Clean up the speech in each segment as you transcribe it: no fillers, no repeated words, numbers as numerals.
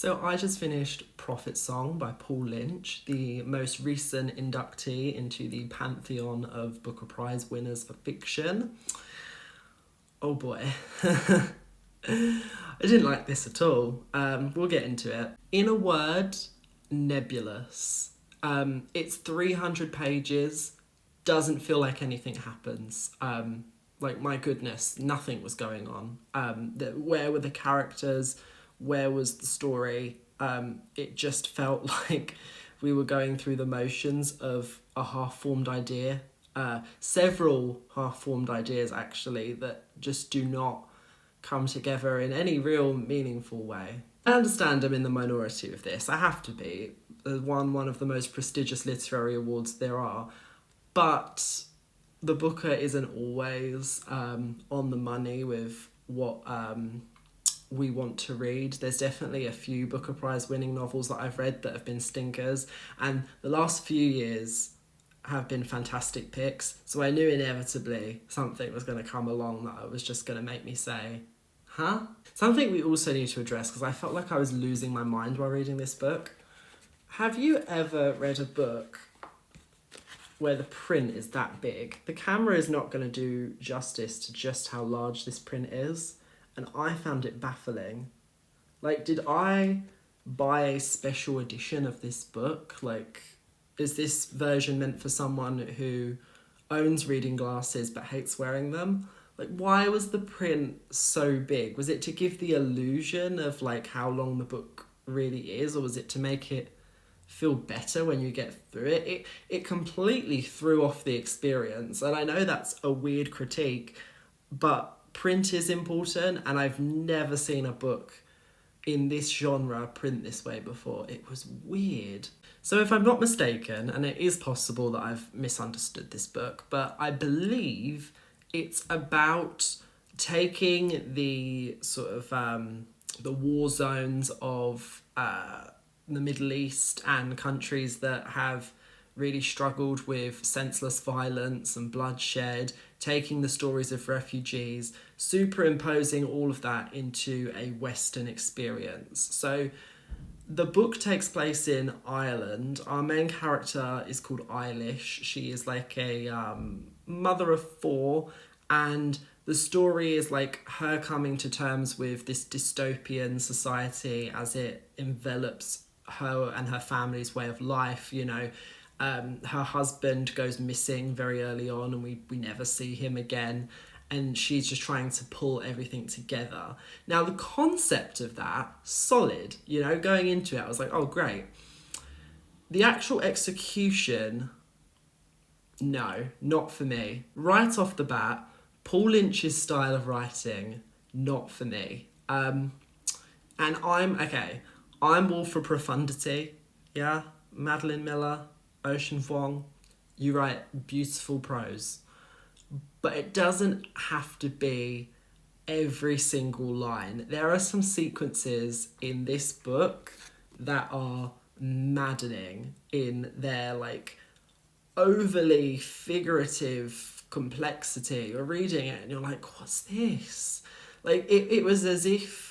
So I just finished Prophet Song by Paul Lynch, the most recent inductee into the pantheon of Booker Prize winners for fiction. Oh boy. I didn't like this at all. We'll get into it. In a word, nebulous. It's 300 pages, doesn't feel like anything happens. Like, my goodness, nothing was going on. Where were the characters? Where was the story? It just felt like we were going through the motions of a half-formed idea. Several half-formed ideas, actually, that just do not come together in any real meaningful way. I understand I'm in the minority with this. I have to be. Won one of the most prestigious literary awards there are. But the Booker isn't always on the money with what we want to read. There's definitely a few Booker Prize winning novels that I've read that have been stinkers, and the last few years have been fantastic picks, so I knew inevitably something was going to come along that was just going to make me say, huh? Something we also need to address, because I felt like I was losing my mind while reading this book. Have you ever read a book where the print is that big? The camera is not going to do justice to just how large this print is, and I found it baffling. Like, did I buy a special edition of this book? Like, is this version meant for someone who owns reading glasses but hates wearing them? Like, why was the print so big? Was it to give the illusion of, like, how long the book really is, or was it to make it feel better when you get through it? It completely threw off the experience, and I know that's a weird critique, but print is important, and I've never seen a book in this genre print this way before. It was weird. So if I'm not mistaken, and it is possible that I've misunderstood this book, but I believe it's about taking the sort of the war zones of the Middle East and countries that have really struggled with senseless violence and bloodshed, taking the stories of refugees, superimposing all of that into a Western experience. So the book takes place in Ireland. Our main character is called Eilish. She is like a mother of four, and the story is like her coming to terms with this dystopian society as it envelops her and her family's way of life. You know, her husband goes missing very early on, and we never see him again, and she's just trying to pull everything together. Now, the concept of that, solid, you know, going into it, I was like, oh, great. The actual execution, no, not for me. Right off the bat, Paul Lynch's style of writing, not for me. And I'm all for profundity, yeah? Madeline Miller, Ocean Vuong, you write beautiful prose. But it doesn't have to be every single line. There are some sequences in this book that are maddening in their, like, overly figurative complexity. You're reading it and you're like, what's this? Like, it was as if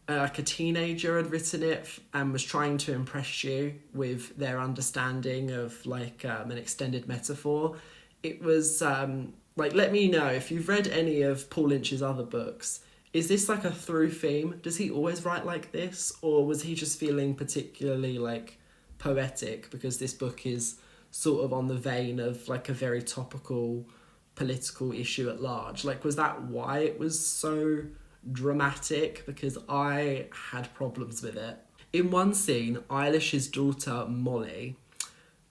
like a teenager had written it and was trying to impress you with their understanding of, like, an extended metaphor. It was like, let me know if you've read any of Paul Lynch's other books. Is this like a through theme? Does he always write like this? Or was he just feeling particularly, like, poetic because this book is sort of on the vein of, like, a very topical political issue at large? Like, was that why it was so dramatic? Because I had problems with it. In one scene, Eilish's daughter, Molly,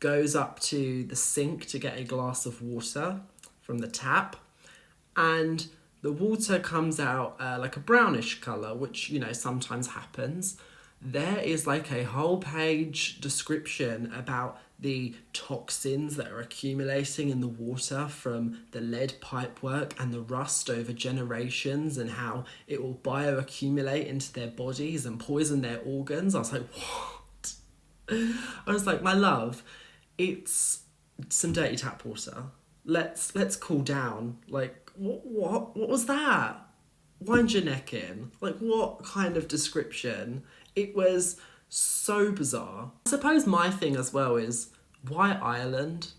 goes up to the sink to get a glass of water from the tap, and the water comes out like a brownish colour, which, you know, sometimes happens. There is like a whole page description about the toxins that are accumulating in the water from the lead pipework and the rust over generations, and how it will bioaccumulate into their bodies and poison their organs. I was like, what? I was like, my love, it's some dirty tap water. Let's cool down. Like, what was that? Wind your neck in. Like, what kind of description It was so bizarre. I suppose my thing as well is, why Ireland?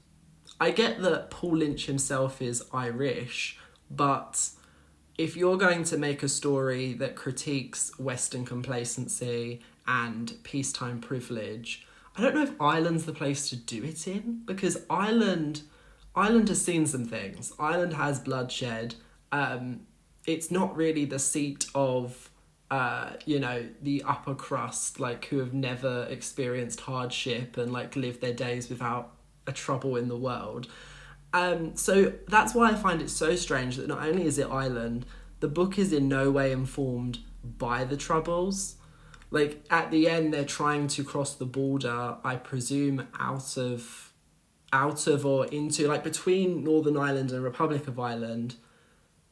I get that Paul Lynch himself is Irish, but if you're going to make a story that critiques Western complacency and peacetime privilege, I don't know if Ireland's the place to do it in, because Ireland has seen some things. Ireland has bloodshed. It's not really the seat of the upper crust, like, who have never experienced hardship and like lived their days without a trouble in the world. So that's why I find it so strange that not only is it Ireland, the book is in no way informed by the Troubles. Like, at the end, they're trying to cross the border, I presume, out of or into, like, between Northern Ireland and Republic of Ireland,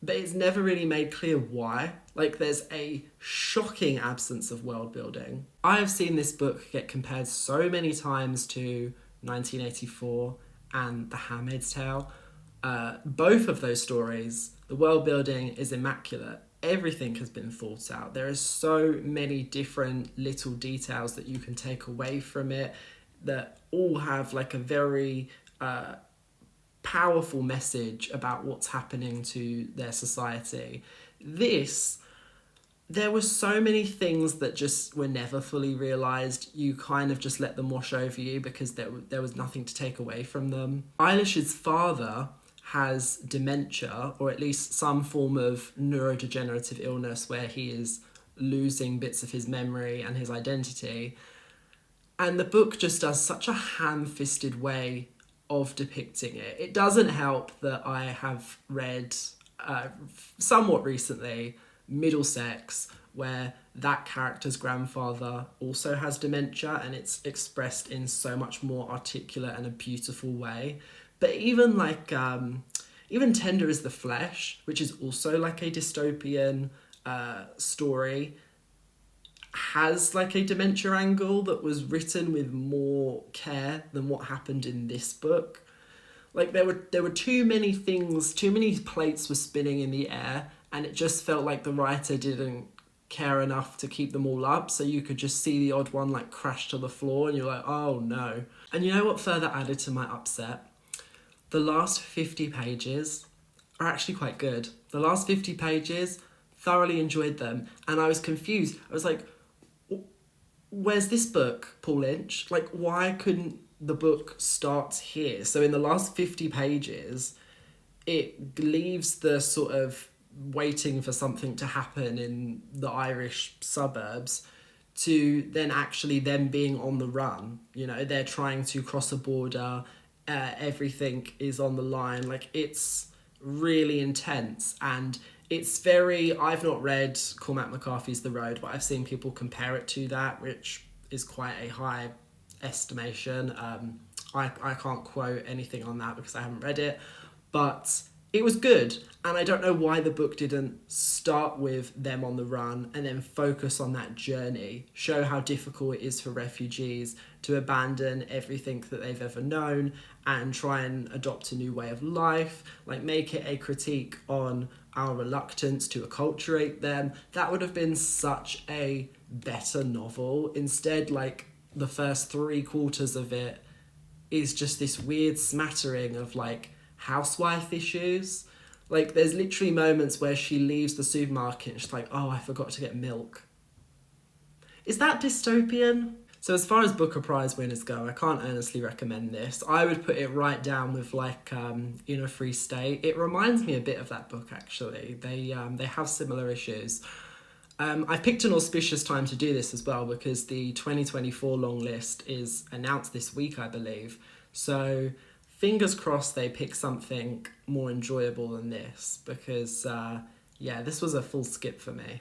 but it's never really made clear why. Like, there's a shocking absence of world building. I have seen this book get compared so many times to 1984 and The Handmaid's Tale. Both of those stories, the world building is immaculate. Everything has been thought out. There are so many different little details that you can take away from it that all have like a very powerful message about what's happening to their society. There were so many things that just were never fully realised. You kind of just let them wash over you because there was nothing to take away from them. Eilish's father has dementia, or at least some form of neurodegenerative illness where he is losing bits of his memory and his identity. And the book just does such a ham-fisted way of depicting it. It doesn't help that I have read somewhat recently Middlesex, where that character's grandfather also has dementia, and it's expressed in so much more articulate and a beautiful way. But even even Tender is the Flesh, which is also like a dystopian story, has like a dementia angle that was written with more care than what happened in this book. Like, there were too many things, too many plates were spinning in the air, and it just felt like the writer didn't care enough to keep them all up, so you could just see the odd one like crash to the floor and you're like, oh no. And you know what further added to my upset? The last 50 pages are actually quite good. The last 50 pages, thoroughly enjoyed them, and I was confused. I was like, where's this book, Paul Lynch? Like, why couldn't the book start here? So in the last 50 pages, it leaves the sort of waiting for something to happen in the Irish suburbs to then actually them being on the run. You know, they're trying to cross a border, everything is on the line. Like, it's really intense, and it's very... I've not read Cormac McCarthy's The Road, but I've seen people compare it to that, which is quite a high estimation. I can't quote anything on that because I haven't read it, but it was good, and I don't know why the book didn't start with them on the run and then focus on that journey, show how difficult it is for refugees to abandon everything that they've ever known and try and adopt a new way of life, like make it a critique on our reluctance to acculturate them. That would have been such a better novel. Instead, like, the first 3/4 of it is just this weird smattering of like housewife issues. Like, there's literally moments where she leaves the supermarket and she's like, oh, I forgot to get milk. Is that dystopian? So as far as Booker Prize winners go, I can't earnestly recommend this. I would put it right down with like In a Free State. It reminds me a bit of that book, actually. They have similar issues. I picked an auspicious time to do this as well because the 2024 long list is announced this week, I believe. So fingers crossed they pick something more enjoyable than this because, this was a full skip for me.